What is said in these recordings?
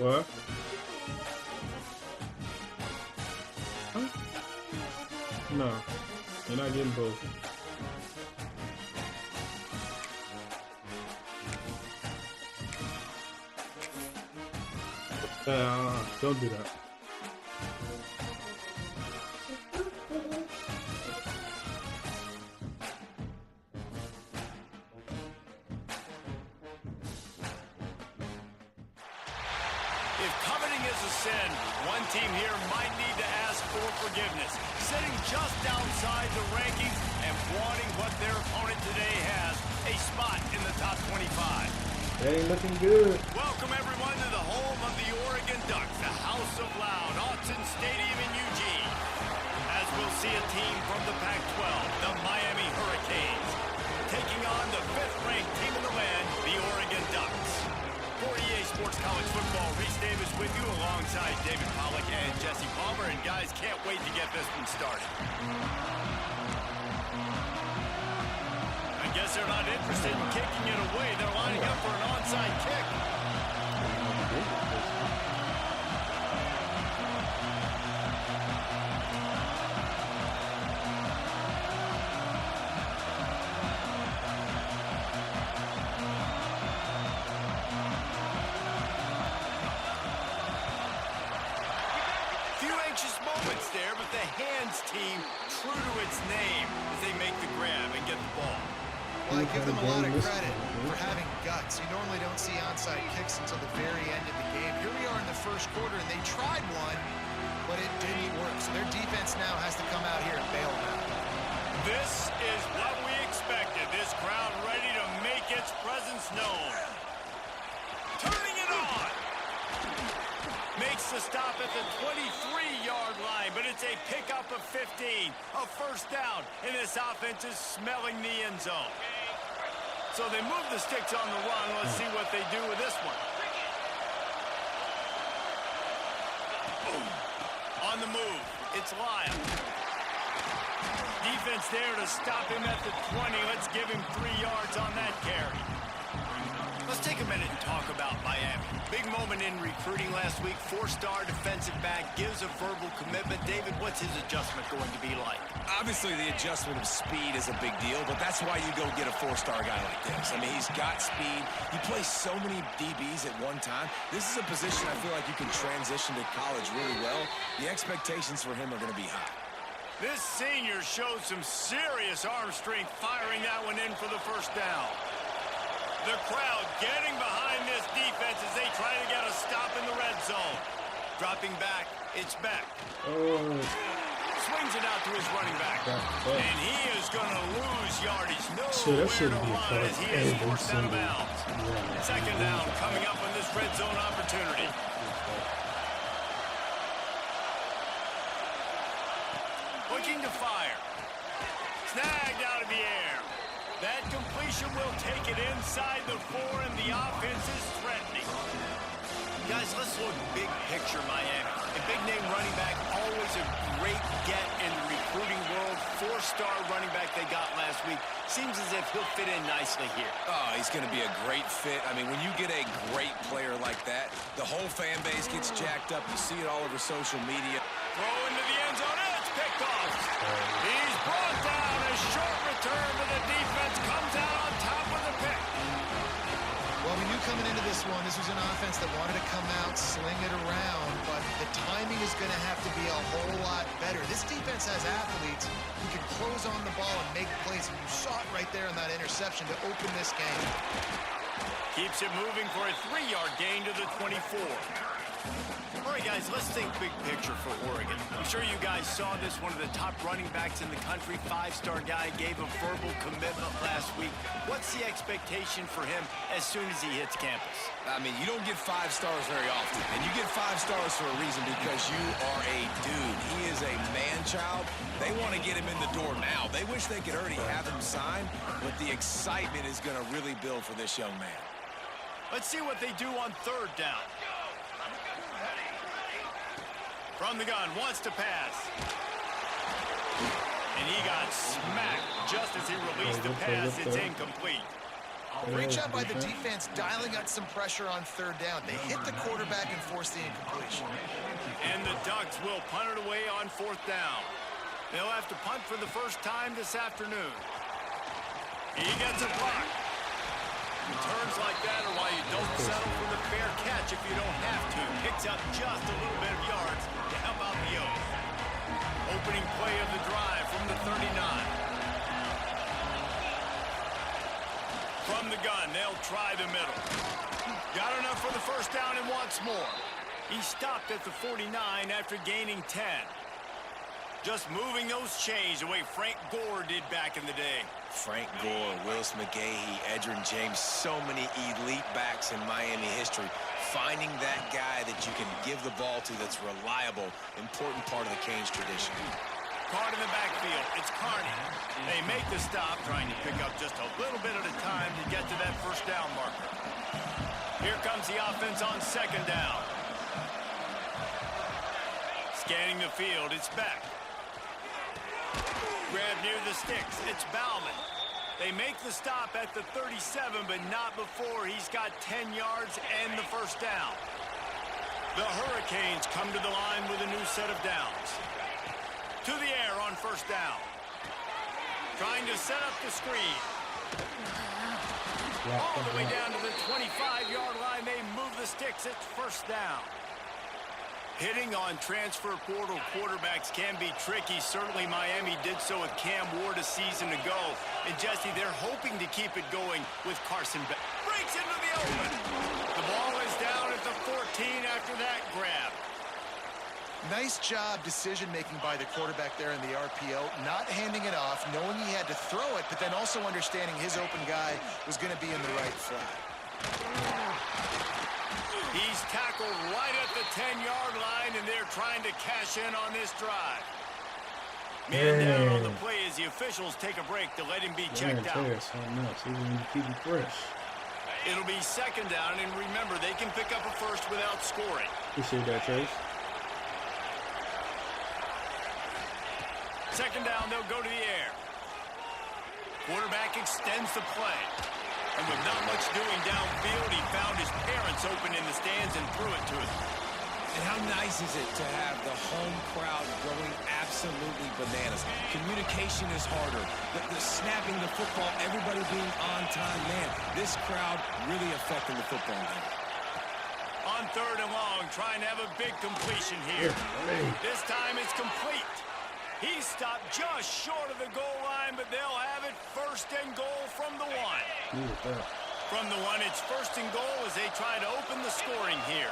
What? Huh? No, you're not getting both. Don't do that. If coveting is a sin, one team here might need to ask for forgiveness. Sitting just outside the rankings and wanting what their opponent today has, a spot in the top 25. That ain't looking good. Welcome everyone to the home of the Oregon Ducks, the House of Loud, Autzen Stadium in Eugene. As we'll see a team from the Pac-12, the Miami Hurricanes, taking on the 5th-ranked team in the land, the Oregon Ducks. For EA Sports College Football, Reese Davis with you alongside David Pollack and Jesse Palmer. And guys, can't wait to get this one started. I guess they're not interested in kicking it away. They're lining up for an onside kick. Moments there, but the hands team true to its name as they make the grab and get the ball. Well, I give them a lot of credit for having guts. You normally don't see onside kicks until the very end of the game. Here we are in the first quarter, and they tried one, but it didn't work. So their defense now has to come out here and bail them out. This is what we expected. This crowd ready to make its presence known. Turning it on. Makes the stop at the 23-yard line, but it's a pickup of 15. A first down, and this offense is smelling the end zone. So they move the sticks on the run. Let's see what they do with this one. On the move, it's Lyle. Defense there to stop him at the 20. Let's give him 3 yards on that carry. Let's take a minute and talk about Miami. Big moment in recruiting last week. 4-star defensive back gives a verbal commitment. David, what's his adjustment going to be like? Obviously, the adjustment of speed is a big deal, but that's why you go get a 4-star guy like this. I mean, he's got speed. He plays so many DBs at one time. This is a position I feel like you can transition to college really well. The expectations for him are going to be high. This senior shows some serious arm strength, firing that one in for the first down. The crowd getting behind this defense as they try to get a stop in the red zone. Dropping back, it's Beck. Swings it out to his running back. And he is going to lose yardage. Nowhere to run as he is forced out of bounds. Second down coming up on this red zone opportunity. Looking to fire. Snagged out of the air. That completion will take it inside the 4, and the offense is threatening. Guys, let's look big picture Miami. A big-name running back, always a great get in the recruiting world. 4-star running back they got last week. Seems as if he'll fit in nicely here. Oh, he's going to be a great fit. I mean, when you get a great player like that, the whole fan base gets jacked up. You see it all over social media. Throw into the end zone, and it's picked off. He's brought down. A short return, but the defense comes out on top with a pick. Well, we knew coming into this one, this was an offense that wanted to come out, sling it around, but the timing is going to have to be a whole lot better. This defense has athletes who can close on the ball and make plays, and you saw it right there in that interception to open this game. Keeps it moving for a 3-yard gain to the 24. All right, guys, let's think big picture for Oregon. I'm sure you guys saw this. One of the top running backs in the country, 5-star guy, gave a verbal commitment last week. What's the expectation for him as soon as he hits campus? I mean, you don't get 5 stars very often, and you get 5 stars for a reason because you are a dude. He is a man-child. They want to get him in the door now. They wish they could already have him signed, but the excitement is going to really build for this young man. Let's see what they do on 3rd down. From the gun, wants to pass. And he got smacked just as he released the pass. It's incomplete. Great job by the defense dialing up some pressure on third down. They hit the quarterback and forced the incompletion. And the Ducks will punt it away on fourth down. They'll have to punt for the first time this afternoon. He gets a block. Returns like that are why you don't settle for the fair catch if you don't have to. Picks up just a little bit of yards to help out the Oaks. Opening play of the drive from the 39. From the gun, they'll try the middle. Got enough for the first down and wants more. He stopped at the 49 after gaining 10. Just moving those chains the way Frank Gore did back in the day. Frank Gore, Willis McGahee, Edgerrin James, so many elite backs in Miami history. Finding that guy that you can give the ball to that's reliable, important part of the Canes tradition. Card in the backfield, it's Carney. They make the stop, trying to pick up just a little bit at a time to get to that first down marker. Here comes the offense on second down. Scanning the field, it's Beck. Grab near the sticks, it's Bauman. They make the stop at the 37, but not before he's got 10 yards and the first down. The Hurricanes come to the line with a new set of downs. To the air on first down. Trying to set up the screen. All the way down to the 25-yard line. They move the sticks. It's first down. Hitting on transfer portal quarterbacks can be tricky. Certainly Miami did so with Cam Ward a season ago. And Jesse, they're hoping to keep it going with Carson Beck. Breaks into the open. The ball is down at the 14 after that grab. Nice job decision-making by the quarterback there in the RPO, not handing it off, knowing he had to throw it, but then also understanding his open guy was going to be in the right flat. He's tackled right at the 10-yard line, and they're trying to cash in on this drive. Man down on the play as the officials take a break to let him be checked out. It'll be second down, and remember, they can pick up a first without scoring. Appreciate that, Chase. Second down, they'll go to the air. Quarterback extends the play. And with not much doing downfield, he found his parents open in the stands and threw it to him. And how nice is it to have the home crowd going absolutely bananas? Communication is harder. The snapping the football, everybody being on time. Man, this crowd really affecting the football game. On third and long, trying to have a big completion here. This time it's complete. He stopped just short of the goal line, but they'll have it first and goal from the one. From the one, it's first and goal as they try to open the scoring here.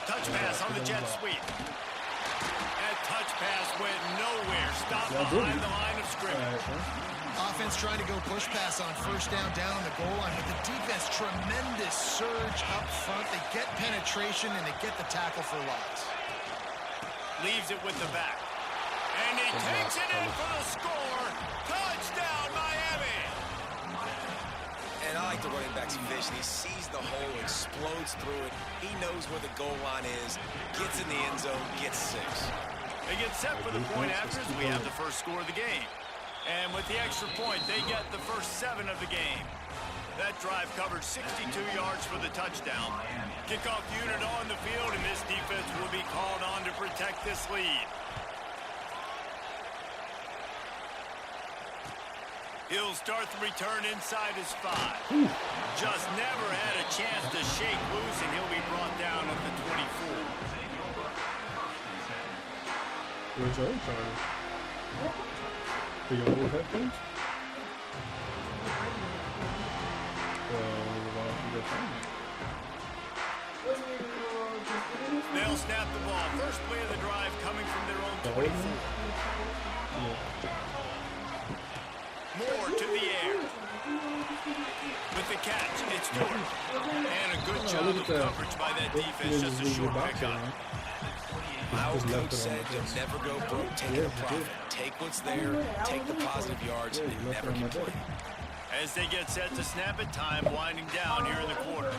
Touch pass on the jet sweep. That touch pass went nowhere. Stopped behind the line of scrimmage. Offense trying to go push pass on first down on the goal line, but the defense, tremendous surge up front. They get penetration, and they get the tackle for loss. Leaves it with the back. And he takes it in for the score. Touchdown, Miami! And I like the running back's vision. He sees the hole, explodes through it. He knows where the goal line is, gets in the end zone, gets 6. They get set for the point after as we have the first score of the game. And with the extra point, they get the first 7 of the game. That drive covered 62 yards for the touchdown. Kickoff unit on the field, and this defense will be called on to protect this lead. He'll start the return inside his 5. Just never had a chance to shake loose, and he'll be brought down at the 24. Where's your charger? For your old headphones? They'll snap the ball. First play of the drive coming from their own 24. Moore to the air. With the catch, it's Stewart. And a good job of coverage by that defense. Just a short pickup. My old coach said you'll never go broke taking a profit. Take what's there, take the positive yards, and never complain. As they get set to snap it, time winding down here in the quarter.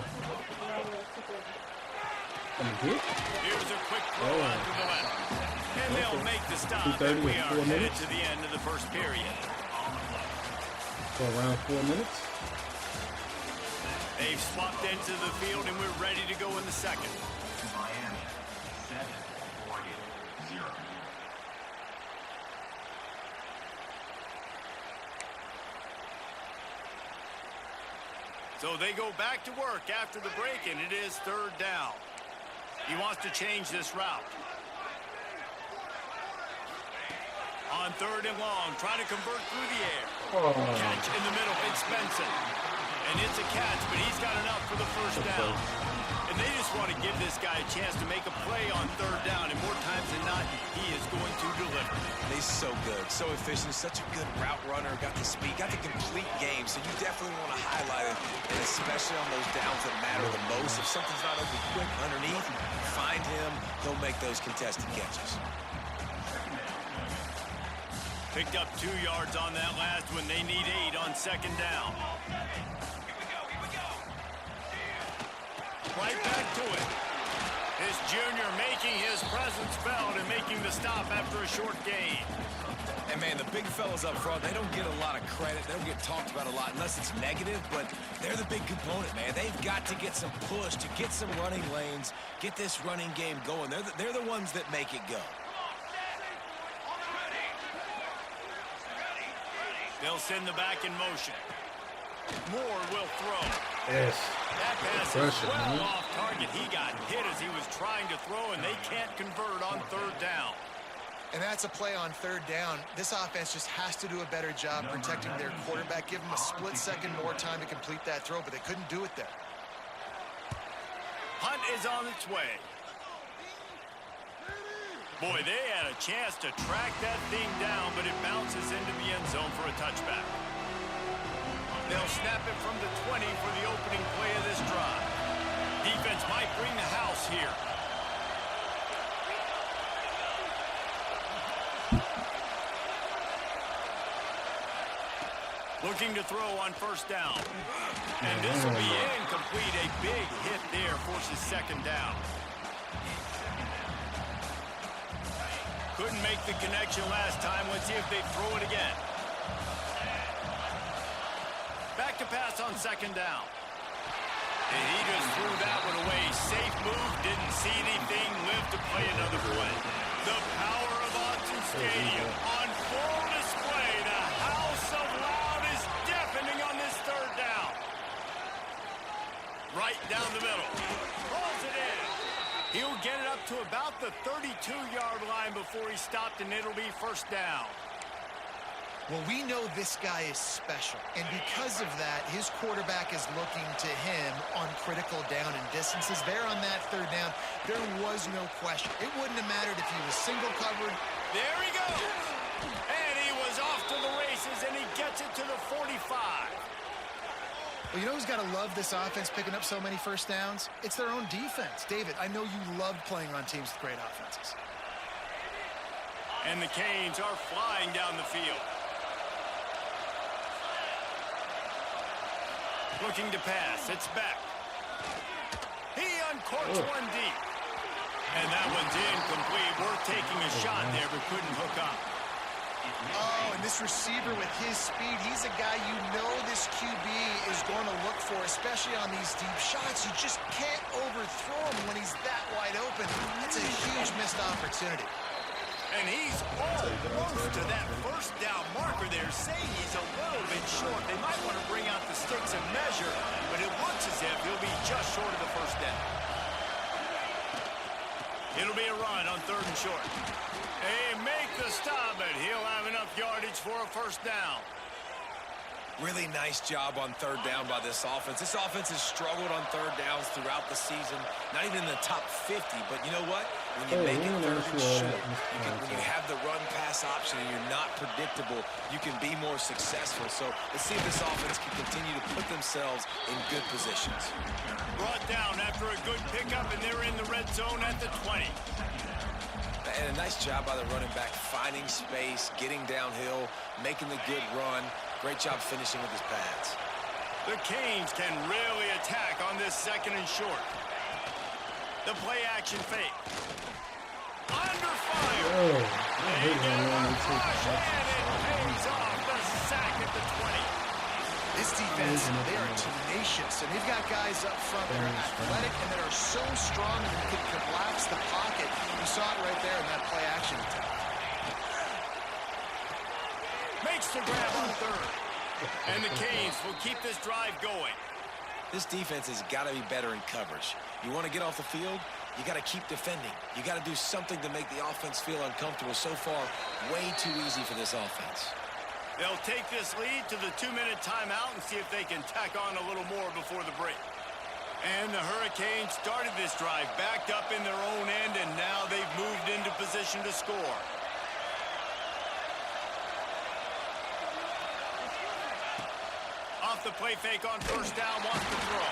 Here's a quick throw out to the left. And they'll make the stop, and we are headed to the end of the first period. for around 4 minutes. They've swapped into the field, and we're ready to go in the second. Miami 7, Oregon 0. So they go back to work after the break, and it is third down. He wants to change this route. On third and long, trying to convert through the air. Catch in the middle, it's Benson. And it's a catch, but he's got enough for the first down. And they just want to give this guy a chance to make a play on third down, and more times than not, he is going to deliver. He's so good, so efficient, such a good route runner, got the speed, got the complete game, so you definitely want to highlight it, and especially on those downs that matter the most. If something's not open quick underneath, find him, he'll make those contested catches. Picked up 2 yards on that last one. They need 8 on second down. Right back to it. This junior making his presence felt and making the stop after a short gain. And, man, the big fellas up front, they don't get a lot of credit. They don't get talked about a lot unless it's negative, but they're the big component, man. They've got to get some push, to get some running lanes, get this running game going. They're the ones that make it go. They'll send the back in motion. Moore will throw. Yes. That pass Pressure, is well man. off target. He got hit as he was trying to throw, and they can't convert on third down. And that's a play on third down. This offense just has to do a better job protecting their quarterback. Give him a split second more time to complete that throw, but they couldn't do it there. Hunt is on its way. Boy, they had a chance to track that thing down, but it bounces into the end zone for a touchback. They'll snap it from the 20 for the opening play of this drive. Defense might bring the house here. Looking to throw on first down. And this will be incomplete. A big hit there forces second down. Couldn't make the connection last time. Let's see if they throw it again. Back to pass on second down. And he just threw that one away. Safe move, didn't see anything, lived to play another play. The power of Autzen Stadium on full display. The house of loud is deafening on this third down. Right down the middle. Rolls it in. He'll get it up to about the 32-yard line before he stopped, and it'll be first down. Well, we know this guy is special, and because of that, his quarterback is looking to him on critical down and distances. There on that third down, there was no question. It wouldn't have mattered if he was single covered. There he goes. And he was off to the races, and he gets it to the 45. Well, you know who's got to love this offense picking up so many first downs? It's their own defense. David, I know you loved playing on teams with great offenses. And the Canes are flying down the field. Looking to pass. It's back. He uncorks one deep. And that one's incomplete. Worth taking a shot there, but couldn't hook up. Oh, and this receiver with his speed, he's a guy you know this QB is going to look for, especially on these deep shots. You just can't overthrow him when he's that wide open. That's a huge missed opportunity. And he's almost to that first down marker there, saying he's a little bit short. They might want to bring out the sticks and measure, but it looks as if he'll be just short of the first down. It'll be a run on third and short. They make the stop, and he'll have enough yardage for a first down. Really nice job on third down by this offense. This offense has struggled on third downs throughout the season. Not even in the top 50, but you know what? When you make it third and short, when you have the run-pass option and you're not predictable, you can be more successful. So let's see if this offense can continue to put themselves in good positions. Brought down after a good pickup, and they're in the red zone at the 20. And a nice job by the running back, finding space, getting downhill, making the good run. Great job finishing with his pads. The Canes can really attack on this second and short. The play action fake. Under fire. They get a rush, and it pays off. The sack at the 20. This defense, they are tenacious, and they've got guys up front that are athletic and that are so strong that they can collapse the pocket. You saw it right there in that play action attempt. Makes the grab on third. And the Canes will keep this drive going. This defense has got to be better in coverage. You want to get off the field, you got to keep defending. You got to do something to make the offense feel uncomfortable. So far, way too easy for this offense. They'll take this lead to the 2-minute timeout and see if they can tack on a little more before the break. And the Hurricanes started this drive backed up in their own end, and now they've moved into position to score. Off the play fake on first down, wants to throw.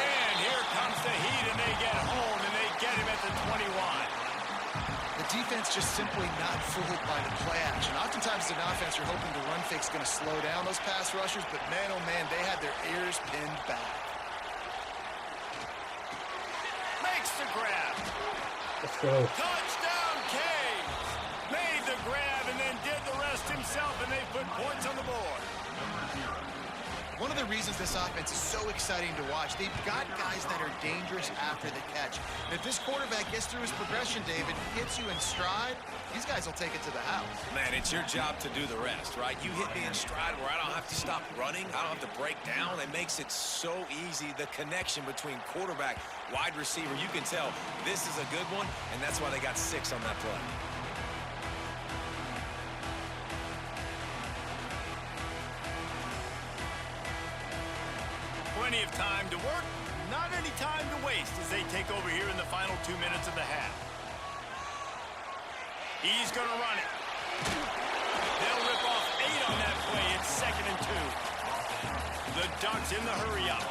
And here comes the heat, and they get home, and they get him at the 21. The defense just simply not fooled by the play action. Oftentimes, as an offense, you're hoping the run fake's going to slow down those pass rushers, but man, oh man, they had their ears pinned back. Makes the grab. Let's go. Touchdown, Canes! Made the grab and then did the rest himself, and they put points on the board. One of the reasons this offense is so exciting to watch, they've got guys that are dangerous after the catch. And if this quarterback gets through his progression, David, hits you in stride, these guys will take it to the house. Man, it's your job to do the rest, right? You hit me in stride where I don't have to stop running. I don't have to break down. It makes it so easy. The connection between quarterback, wide receiver, you can tell this is a good one, and that's why they got 6 on that play. Plenty of time to work, not any time to waste as they take over here in the final 2 minutes of the half. He's going to run it. They'll rip off 8 on that play. It's 2nd and 2. The Ducks in the hurry up.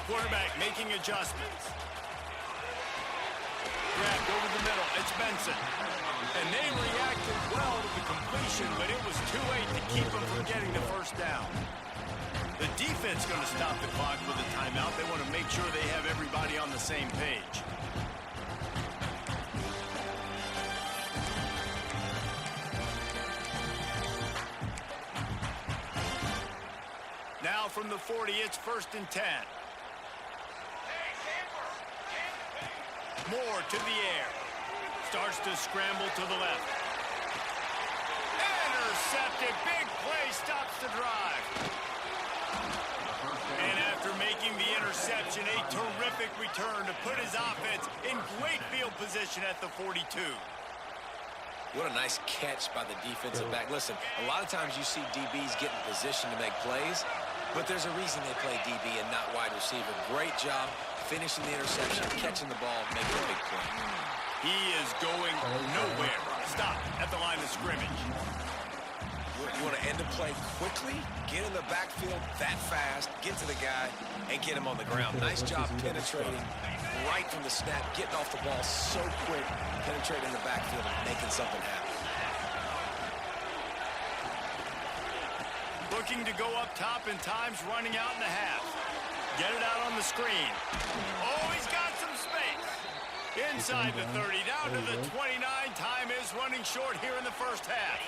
Quarterback making adjustments. Grabbed over the middle. It's Benson. And they reacted well to the completion, but it was too late to keep them from getting the first down. The defense going to stop the clock with a timeout. They want to make sure they have everybody on the same page. Now from the 40, it's 1st and 10. Moore to the air. Starts to scramble to the left. Intercepted. Big play stops the drive. And after making the interception, a terrific return to put his offense in great field position at the 42. What a nice catch by the defensive back. Listen, a lot of times you see DBs get in position to make plays, but there's a reason they play DB and not wide receiver. Great job finishing the interception, catching the ball, making a big play. He is going nowhere. Stop at the line of scrimmage. You want to end the play quickly, get in the backfield that fast, get to the guy, and get him on the ground. Nice job penetrating right from the snap, getting off the ball so quick, penetrating the backfield and making something happen. Looking to go up top and time's running out in the half. Get it out on the screen. Oh, he's got some space. Inside the 30, down to the 29. Time is running short here in the first half.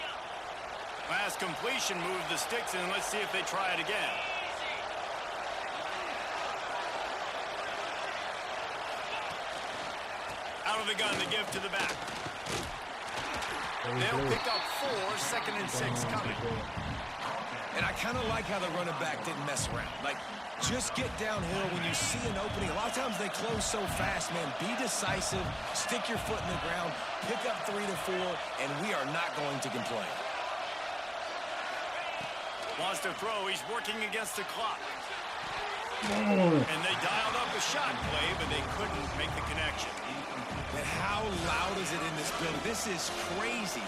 Last completion moved the sticks, and let's see if they try it again. Out of the gun, the give to the back. They'll pick up 4, 2nd and 6 coming. And I kind of like how the running back didn't mess around. Like, just get downhill when you see an opening. A lot of times they close so fast, man. Be decisive, stick your foot in the ground, pick up 3 to 4, and we are not going to complain. Wants to throw. He's working against the clock. And they dialed up a shot play, but they couldn't make the connection. And how loud is it in this building? This is crazy.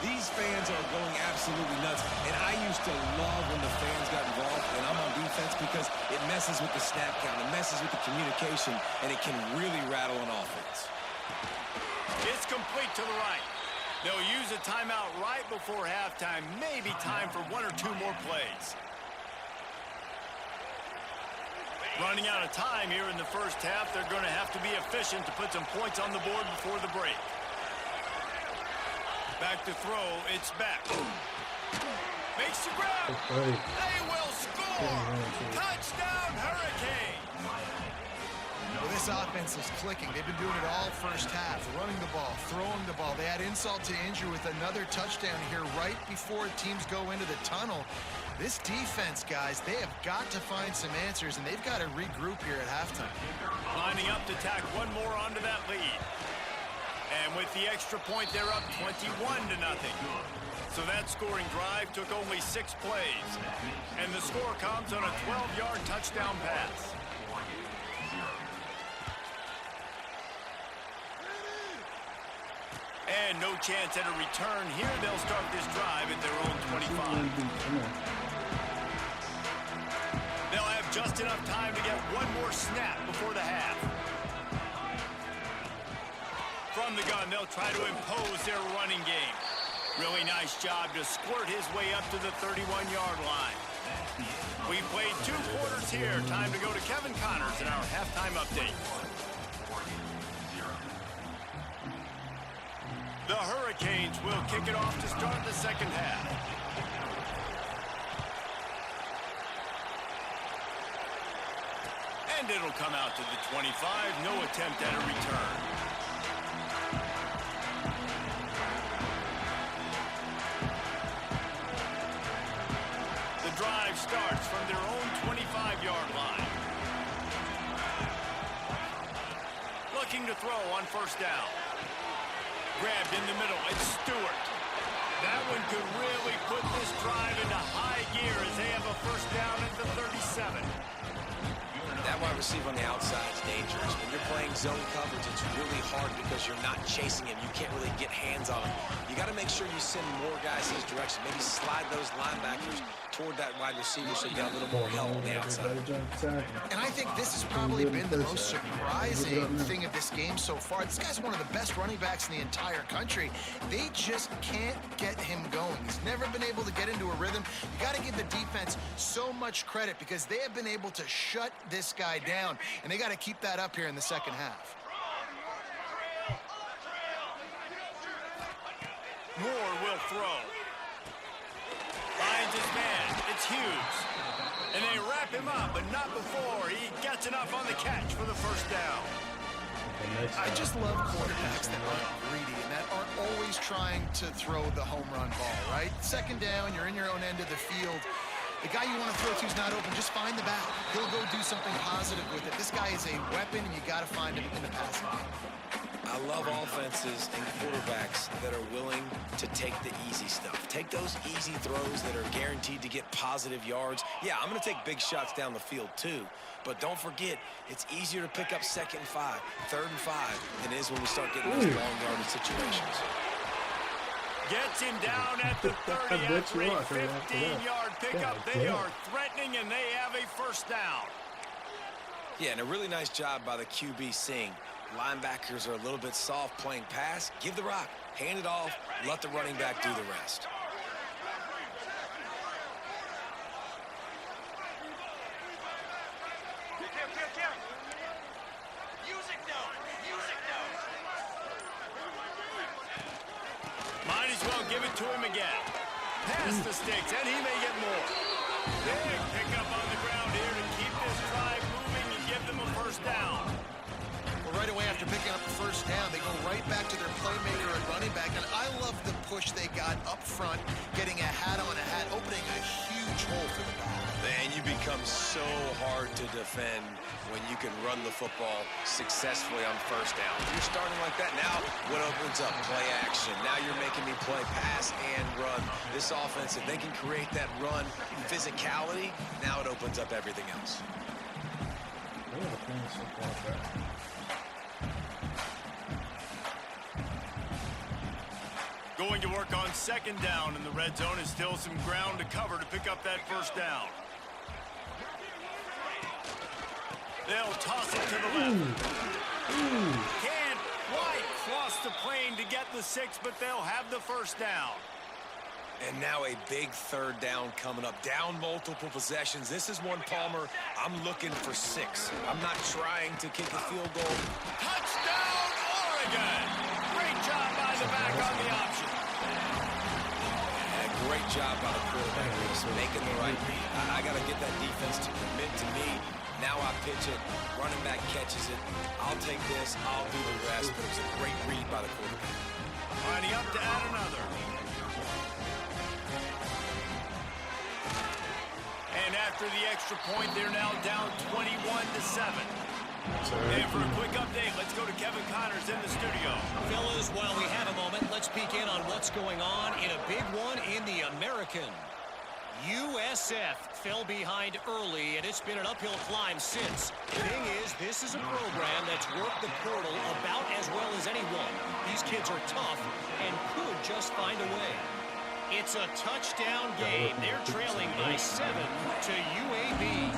These fans are going absolutely nuts. And I used to love when the fans got involved, and I'm on defense, because it messes with the snap count, it messes with the communication, and it can really rattle an offense. It's complete to the right. They'll use a timeout right before halftime. Maybe time for 1 or 2 more plays. Running out of time here in the first half. They're going to have to be efficient to put some points on the board before the break. Back to throw, it's back. Makes the grab. Hey. They will score. Touchdown, Hurricane. Well, this offense is clicking. They've been doing it all first half, running the ball, throwing the ball. They had insult to injury with another touchdown here right before teams go into the tunnel. This defense, guys, they have got to find some answers, and they've got to regroup here at halftime. Lining up to tack one more onto that lead. And with the extra point, they're up 21-0. So that scoring drive took only 6 plays. And the score comes on a 12-yard touchdown pass. And no chance at a return here. They'll start this drive at their own 25. They'll have just enough time to get one more snap before the half. From the gun, they'll try to impose their running game. Really nice job to squirt his way up to the 31-yard line. We've played 2 quarters here. Time to go to Kevin Connors in our halftime update. The Hurricanes will kick it off to start the second half. And it'll come out to the 25. No attempt at a return. The drive starts from their own 25-yard line. Looking to throw on first down. Grabbed in the middle, it's Stewart. That one could really put this drive into high gear as they have a first down at the 37. That wide receiver on the outside is dangerous. When you're playing zone coverage, it's really hard because you're not chasing him. You can't really get hands on him. You got to make sure you send more guys his direction. Maybe slide those linebackers toward that wide receiver so you get a little more help on the outside. And I think this has probably been the most surprising thing of this game so far. This guy's one of the best running backs in the entire country. They just can't get him going. He's never been able to get into a rhythm. You got to give the defense so much credit because they have been able to shut this guy down, and they got to keep that up here in the second half. Moore will throw. Finds his man. It's Hughes. And they wrap him up, but not before he gets enough on the catch for the first down. I just love quarterbacks that aren't greedy and that aren't always trying to throw the home run ball, right? Second down, you're in your own end of the field. The guy you want to throw to is not open. Just find the back. He'll go do something positive with it. This guy is a weapon, and you got to find him in the passing game. I love offenses and quarterbacks that are willing to take the easy stuff. Take those easy throws that are guaranteed to get positive yards. Yeah, I'm going to take big shots down the field too. But don't forget, it's easier to pick up 2nd and 5, 3rd and 5 than it is when we start getting those long yardage situations. Gets him down at the 30 after a 15-yard pickup. They are threatening, and they have a first down. Yeah, and a really nice job by the QB Singh. Linebackers are a little bit soft playing pass. Give the rock, hand it off, let the running back do the rest. Might as well give it to him again. Pass the sticks, and he may get more. Big pickup on the ground here to keep this drive moving and give them a first down. Well, right away after picking up the first down, they go right back to their playmaker at running back. And I love the push they got up front, getting a hat on a hat, opening a huge hole for the back. Man, you become so hard to defend when you can run the football successfully on first down. You're starting like that. Now, what opens up? Play action. Now you're making me play pass and run. This offense, if they can create that run physicality, now it opens up everything else. Going to work on second down in the red zone is still some ground to cover to pick up that first down. They'll toss it to the left. Can't quite cross the plane to get the 6, but they'll have the first down. And now a big 3rd down coming up. Down multiple possessions. This is one, Palmer, I'm looking for 6. I'm not trying to kick a field goal. Touchdown, Oregon! Great job by the back on the option. Great job by the quarterback, just making the right read. I got to get that defense to commit to me. Now I pitch it, running back catches it. I'll take this, I'll do the rest, but it was a great read by the quarterback. Lining up to add another. And after the extra point, they're now down 21-7. And for a quick update, let's go to Kevin Connors in the studio. Fellas, while we have a moment, let's peek in on what's going on in a big one in the American. USF fell behind early, and it's been an uphill climb since. The thing is, this is a program that's worked the portal about as well as anyone. These kids are tough and could just find a way. It's a touchdown game. They're trailing by 7 to UAB.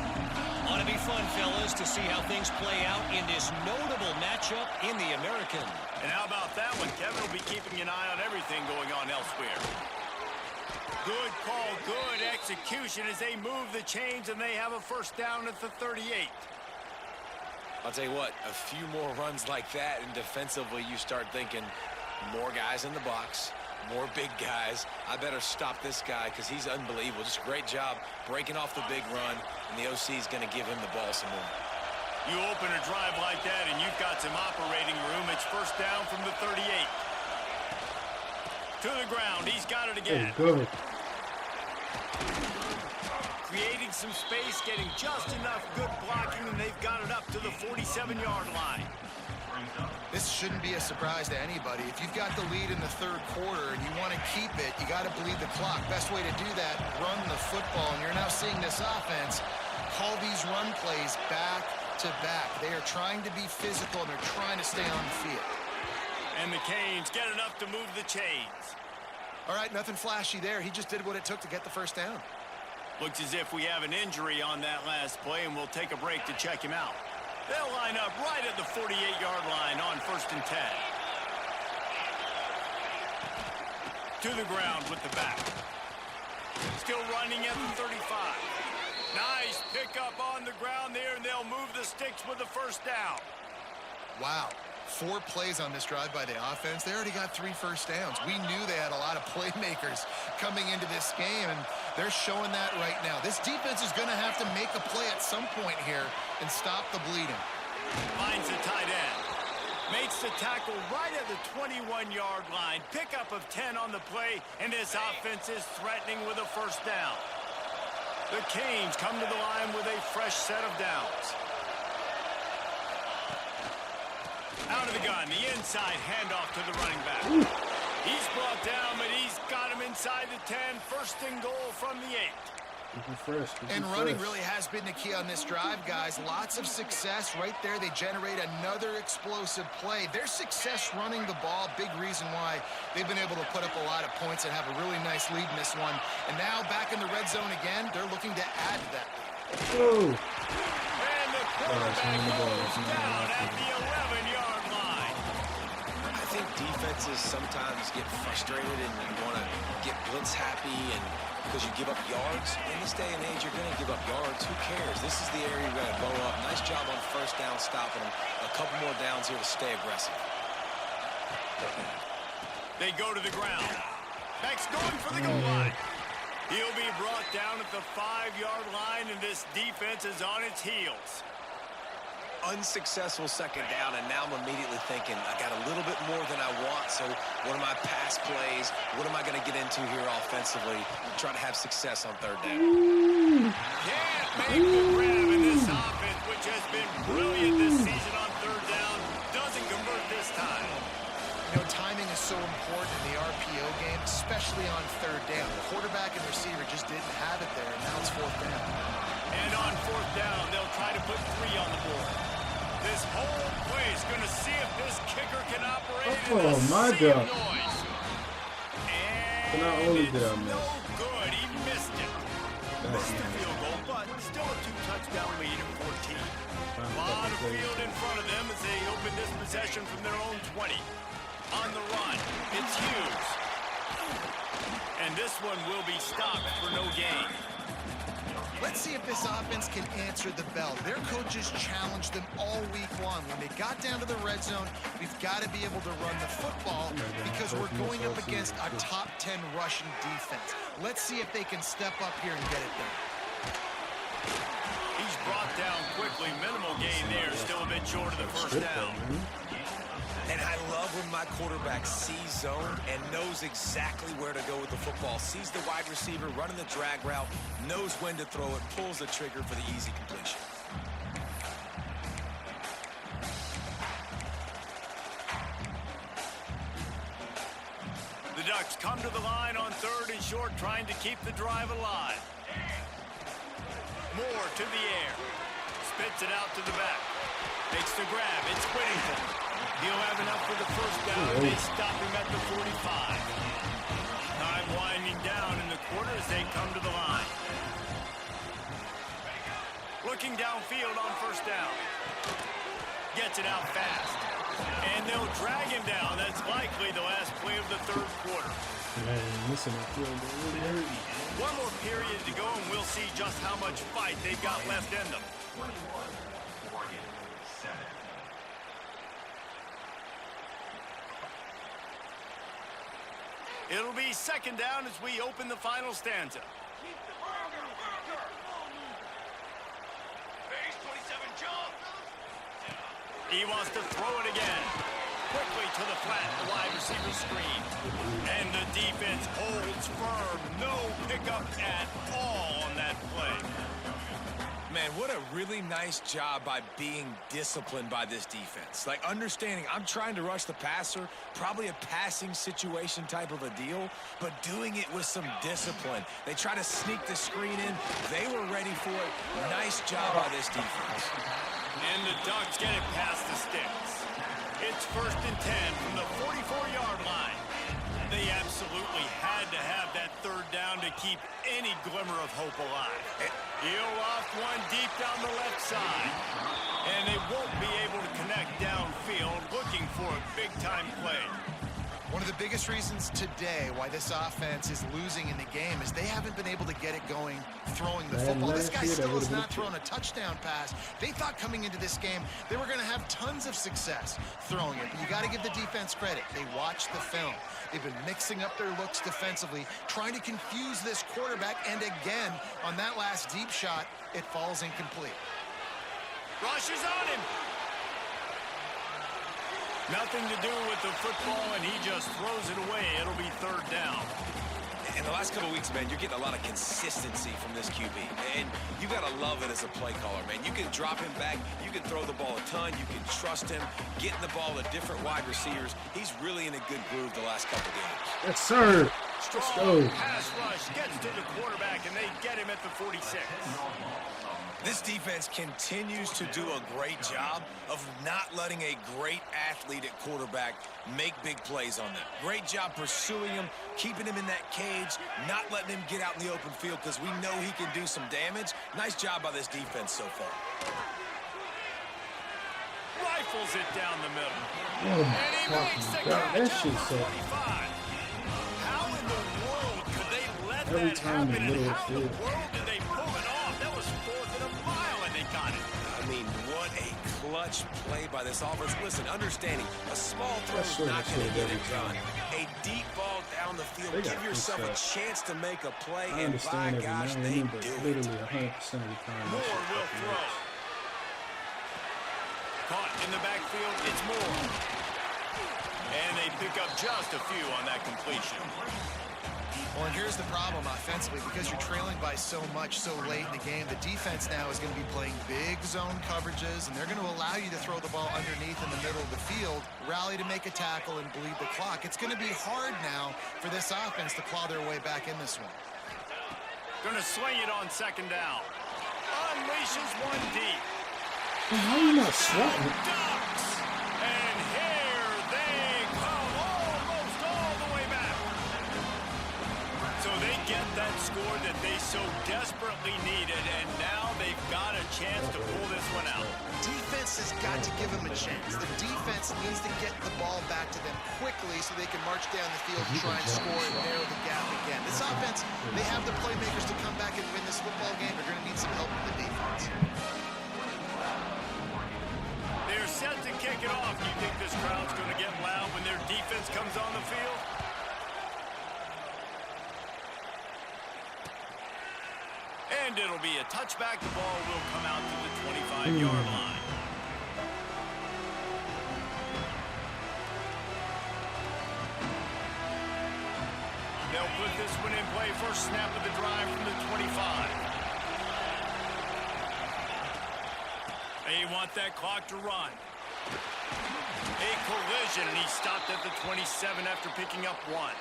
Ought to be fun, fellas, to see how things play out in this notable matchup in the American. And how about that one? Kevin will be keeping an eye on everything going on elsewhere. Good call, good execution as they move the chains and they have a first down at the 38. I'll tell you what, a few more runs like that, and defensively you start thinking more guys in the box, more big guys. I better stop this guy because he's unbelievable. Just a great job breaking off the big run, and the OC is going to give him the ball some more. You open a drive like that and you've got some operating room. It's first down from the 38. To the ground, he's got it again. Good. Creating some space, getting just enough good blocking, and they've got it up to the 47-yard line. This shouldn't be a surprise to anybody. If you've got the lead in the third quarter and you want to keep it, you got to bleed the clock. Best way to do that, run the football. And you're now seeing this offense call these run plays back to back. They are trying to be physical, and they're trying to stay on the field. And the Canes get enough to move the chains. All right, nothing flashy there. He just did what it took to get the first down. Looks as if we have an injury on that last play, and we'll take a break to check him out. They'll line up right at the 48-yard line on 1st and 10. To the ground with the back. Still running at the 35. Nice pickup on the ground there, and they'll move the sticks with the first down. Wow. 4 plays on this drive by the offense. They already got 3 first downs. We knew they had a lot of playmakers coming into this game, and they're showing that right now. This defense is going to have to make a play at some point here and stop the bleeding. Finds the tight end. Makes the tackle right at the 21-yard line. Pickup of 10 on the play, and this offense is threatening with a first down. The Canes come to the line with a fresh set of downs. Out of the gun, the inside handoff to the running back. He's brought down, but he's got him inside the 10. First and goal from the 8. And running really has been the key on this drive, guys. Lots of success right there. They generate another explosive play. Their success running the ball, big reason why they've been able to put up a lot of points and have a really nice lead in this one. And now back in the red zone again, they're looking to add to that. And the quarterback goes down at the 11-yard line. I think defenses sometimes get frustrated and you want to get blitz happy, and because you give up yards. In this day and age, you're going to give up yards. Who cares? This is the area you're going to blow up. Nice job on first down stopping them. A couple more downs here to stay aggressive. They go to the ground. Beck's going for the goal line. He'll be brought down at the 5-yard line, and this defense is on its heels. Unsuccessful second down, and now I'm immediately thinking, I got a little bit more than I want, so what are my pass plays? What am I going to get into here offensively? Try to have success on third down. Can't make the grab in this offense, which has been brilliant this season on third down. Doesn't convert this time. You know, timing is so important in the RPO game, especially on third down. The quarterback and receiver just didn't have it there, and now it's 4th down. And on 4th down, they'll try to put 3 on the board. This whole play is going to see if this kicker can operate in the sea of noise. And not only did I it's miss. no good. He missed it. Missed the field goal, but still a 2-touchdown lead at 14. A lot of field in front of them as they open this possession from their own 20. On the run, it's Hughes. And this one will be stopped for no gain. Let's see if this offense can answer the bell. Their coaches challenged them all week long. When they got down to the red zone, we've got to be able to run the football because we're going up against a top 10 rushing defense. Let's see if they can step up here and get it done. He's brought down quickly. Minimal gain there. Still a bit short of the first down. And I love when my quarterback sees zone and knows exactly where to go with the football. Sees the wide receiver running the drag route, knows when to throw it, pulls the trigger for the easy completion. The Ducks come to the line on 3rd and short, trying to keep the drive alive. Moore to the air. Spits it out to the back. Makes the grab. It's Whittington. He'll have enough for the first down. They stop him at the 45. Time winding down in the quarter as they come to the line. Looking downfield on first down. Gets it out fast. And they'll drag him down. That's likely the last play of the 3rd quarter. Man, listen, I feel really hurt. One more period to go, and we'll see just how much fight they've got left in them. 21, Oregon, 7. It'll be 2nd down as we open the final stanza. He wants to throw it again. Quickly to the flat, the wide receiver screen. And the defense holds firm. No pickup at all on that play. Man, what a really nice job by being disciplined by this defense. Like, understanding I'm trying to rush the passer, probably a passing situation type of a deal, but doing it with some discipline. They try to sneak the screen in. They were ready for it. Nice job by this defense. And the Ducks get it past the sticks. It's 1st and 10 from the 44-yard line. They absolutely had to have that 3rd down to keep any glimmer of hope alive. He'll loft one deep down the left side. And they won't be able to connect downfield, looking for a big-time play. One of the biggest reasons today why this offense is losing in the game is they haven't been able to get it going throwing the football. This guy still has not thrown a touchdown pass. They thought coming into this game they were going to have tons of success throwing it. But you got to give the defense credit. They watched the film. They've been mixing up their looks defensively, trying to confuse this quarterback. And again, on that last deep shot, it falls incomplete. Rushes on him. Nothing to do with the football, and he just throws it away. It'll be 3rd down. In the last couple of weeks, man, you're getting a lot of consistency from this QB. And you got to love it as a play caller, man. You can drop him back. You can throw the ball a ton. You can trust him. Getting the ball to different wide receivers. He's really in a good groove the last couple of games. Yes, sir. Let's go. Pass rush gets to the quarterback, and they get him at the 46. This defense continues to do a great job of not letting a great athlete at quarterback make big plays on them. Great job pursuing him, keeping him in that cage, not letting him get out in the open field because we know he can do some damage. Nice job by this defense so far. Rifles it down the middle. Oh, And he makes the God, catch that at shit's the so... 45. How in the world could they let Every that time in happen? the middle And of how the in the field. world did they pull it off? That was 4th and a mile, and they got it. I mean, what a clutch play by this offense. Listen, understanding, a small throw is not going to get it done. A deep ball down the field, They got give yourself a good chance to make a play, I and by understand every gosh, now and they then, but do it. literally 100% of the time. that Moore shit will fucking throw. works. Caught in the backfield, it's Moore. And they pick up just a few on that completion. Well, and here's the problem offensively. Because you're trailing by so much so late in the game, the defense now is going to be playing big zone coverages, and they're going to allow you to throw the ball underneath in the middle of the field, rally to make a tackle, and bleed the clock. It's going to be hard now for this offense to claw their way back in this one. Going to swing it on 2nd down. Unleashes one deep. How are you not swatting? Ducks! And here they come almost all the way back. So they get that score that they so desperately needed, and now they've got a chance to pull this one out. Defense has got to give them a chance. The defense needs to get the ball back to them quickly so they can march down the field and try and score and narrow the gap again. This offense, they have the playmakers to come back and win this football game. They're going to need comes on the field. And it'll be a touchback. The ball will come out to the 25-yard line. They'll put this one in play. First snap of the drive from the 25. They want that clock to run. A collision, and he stopped at the 27 after picking up one.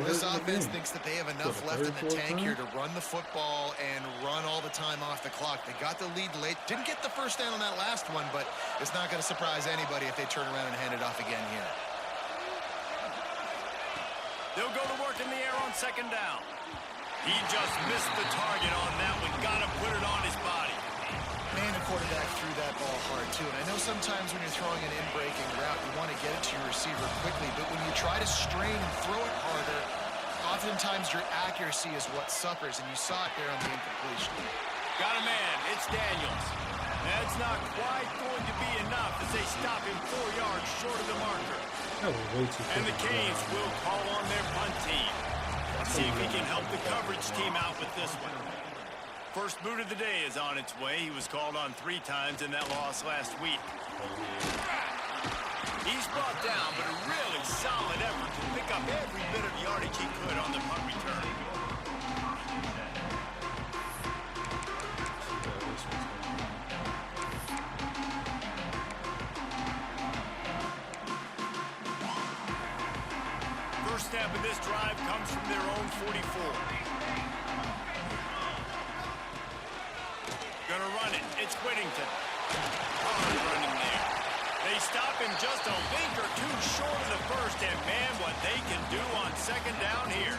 This offense thinks that they have enough left in the tank here to run the football and run all the time off the clock. They got the lead late. Didn't get the first down on that last one, but it's not going to surprise anybody if they turn around and hand it off again here. They'll go to work in the air on second down. He just missed the target on that one. Got to put it on his body. Man, the quarterback threw that ball hard, too. And I know sometimes when you're throwing an in-breaking route, you want to get it to your receiver quickly. But when you try to strain and throw it harder, oftentimes your accuracy is what suffers. And you saw it there on the incompletion. Got a man. It's Daniels. That's not quite going to be enough as they stop him 4 yards short of the marker. And the Canes will call on their punt team. Let's see if he can help the coverage team out with this one. First boot of the day is on its way. He was called on 3 times in that loss last week. He's brought down, but a really solid effort to pick up every bit of yardage he could on the punt return. First snap of this drive comes from their own 44. Gonna run it. It's Whittington. Hard running there. They stop him just a link or two short of the first, and man, what they can do on second down here.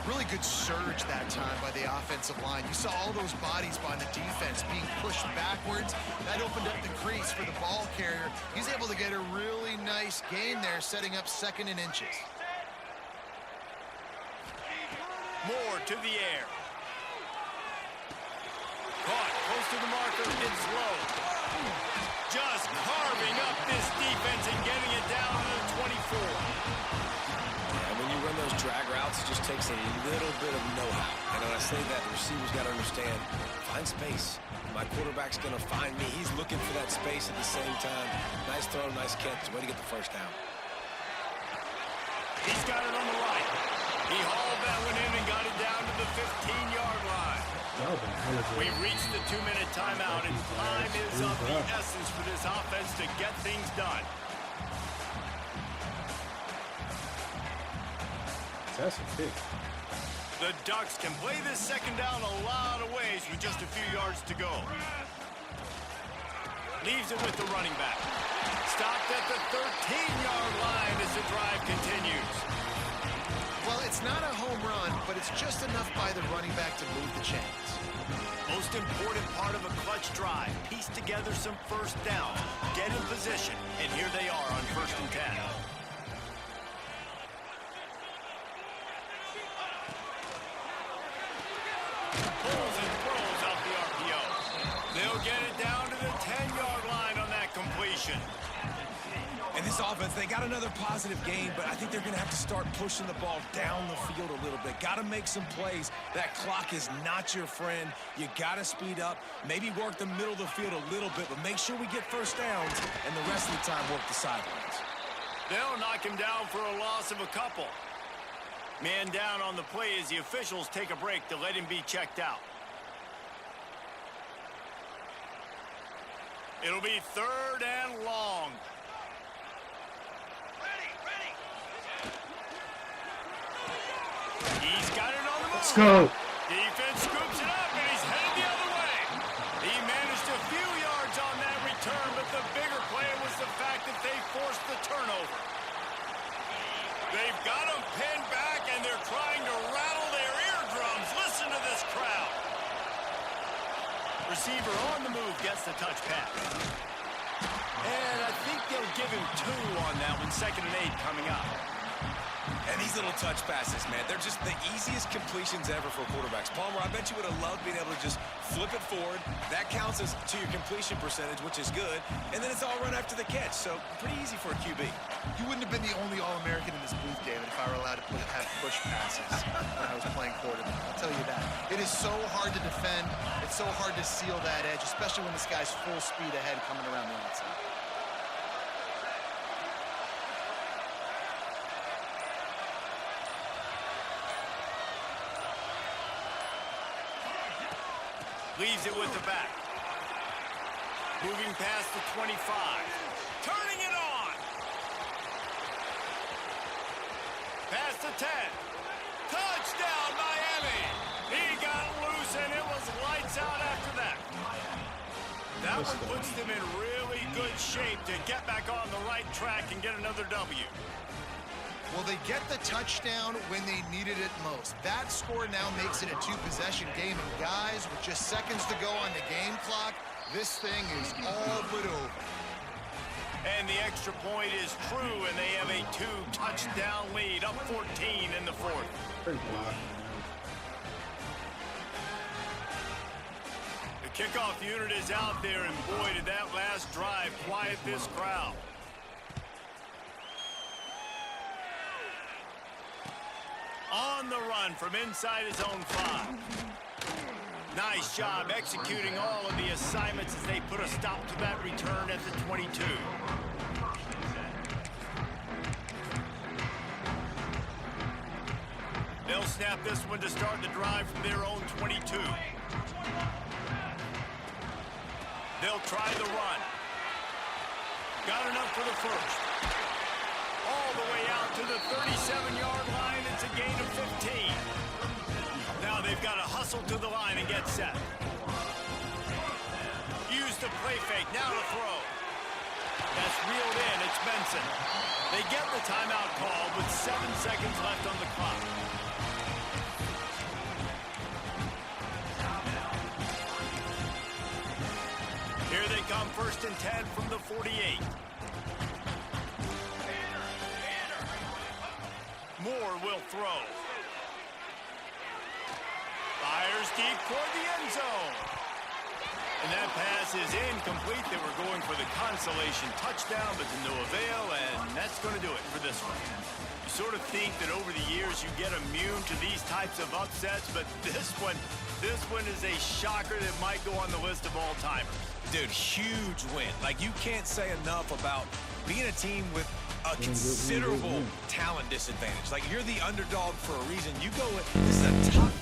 Really good surge that time by the offensive line. You saw all those bodies by the defense being pushed backwards. That opened up the crease for the ball carrier. He's able to get a really nice gain there, setting up second and inches. More to the air. Caught close to the marker. It's low. Just carving up this defense and getting it down to the 24. And when you run those drag routes, it just takes a little bit of know-how. And when I say that, the receiver's got to understand, find space. My quarterback's going to find me. He's looking for that space at the same time. Nice throw, nice catch. Way to get the first down. He's got it on the right. He hauled that one in and got it down to the 15-yard line. We reached the 2-minute timeout, and time is of the essence for this offense to get things done. That's a pick. The Ducks can play this second down a lot of ways with just a few yards to go. Leaves it with the running back. Stopped at the 13-yard line as the drive continues. Well, it's not a home run, but it's just enough by the running back to move the chains. Most important part of a clutch drive. Piece together some first down. Get in position. And here they are on 1st and 10. Pulls and throws out the RPO. They'll get it down to the 10-yard line on that completion. And this offense, they got another positive game, but I think they're going to have to start pushing the ball down the field a little bit. Got to make some plays. That clock is not your friend. You got to speed up, maybe work the middle of the field a little bit, but make sure we get first downs and the rest of the time work the sidelines. They'll knock him down for a loss of a couple. Man down on the play as the officials take a break to let him be checked out. It'll be 3rd and long. He's got it on the move. Let's go. Defense scoops it up, and he's headed the other way. He managed a few yards on that return, but the bigger play was the fact that they forced the turnover. They've got him pinned back, and they're trying to rattle their eardrums. Listen to this crowd. Receiver on the move gets the touch pass. And I think they'll give him 2 on that one. 2nd and 8 coming up. And these little touch passes, man, they're just the easiest completions ever for quarterbacks. Palmer, I bet you would have loved being able to just flip it forward. That counts as to your completion percentage, which is good. And then it's all run after the catch, so pretty easy for a QB. You wouldn't have been the only All-American in this booth, David, if I were allowed to have push passes when I was playing quarterback. I'll tell you that. It is so hard to defend. It's so hard to seal that edge, especially when this guy's full speed ahead coming around the outside. Leaves it with the back. Moving past the 25. Turning it on. Past the 10. Touchdown, Miami. He got loose, and it was lights out after that. That one puts them in really good shape to get back on the right track and get another W. Well, they get the touchdown when they needed it most. That score now makes it a two-possession game. And guys, with just seconds to go on the game clock, this thing is all but over. And the extra point is true, and they have a 2-touchdown lead, up 14 in the fourth. Great block. The kickoff unit is out there, and boy, did that last drive quiet this crowd. On the run from inside his own 5. Nice job executing all of the assignments as they put a stop to that return at the 22. They'll snap this one to start the drive from their own 22. They'll try the run. Got enough for the first. All the way out to the 37-yard line. It's a gain of 15. Now they've got to hustle to the line and get set. Use the play fake. Now to throw. That's reeled in. It's Benson. They get the timeout call with 7 seconds left on the clock. Here they come, 1st and 10 from the 48. Moore will throw. Fires deep toward the end zone. And that pass is incomplete. They were going for the consolation touchdown, but to no avail, and that's going to do it for this one. You sort of think that over the years you get immune to these types of upsets, but this one is a shocker that might go on the list of all-timers. Dude, huge win. Like, you can't say enough about being a team with a considerable talent disadvantage. Like, you're the underdog for a reason. You go with, this is a top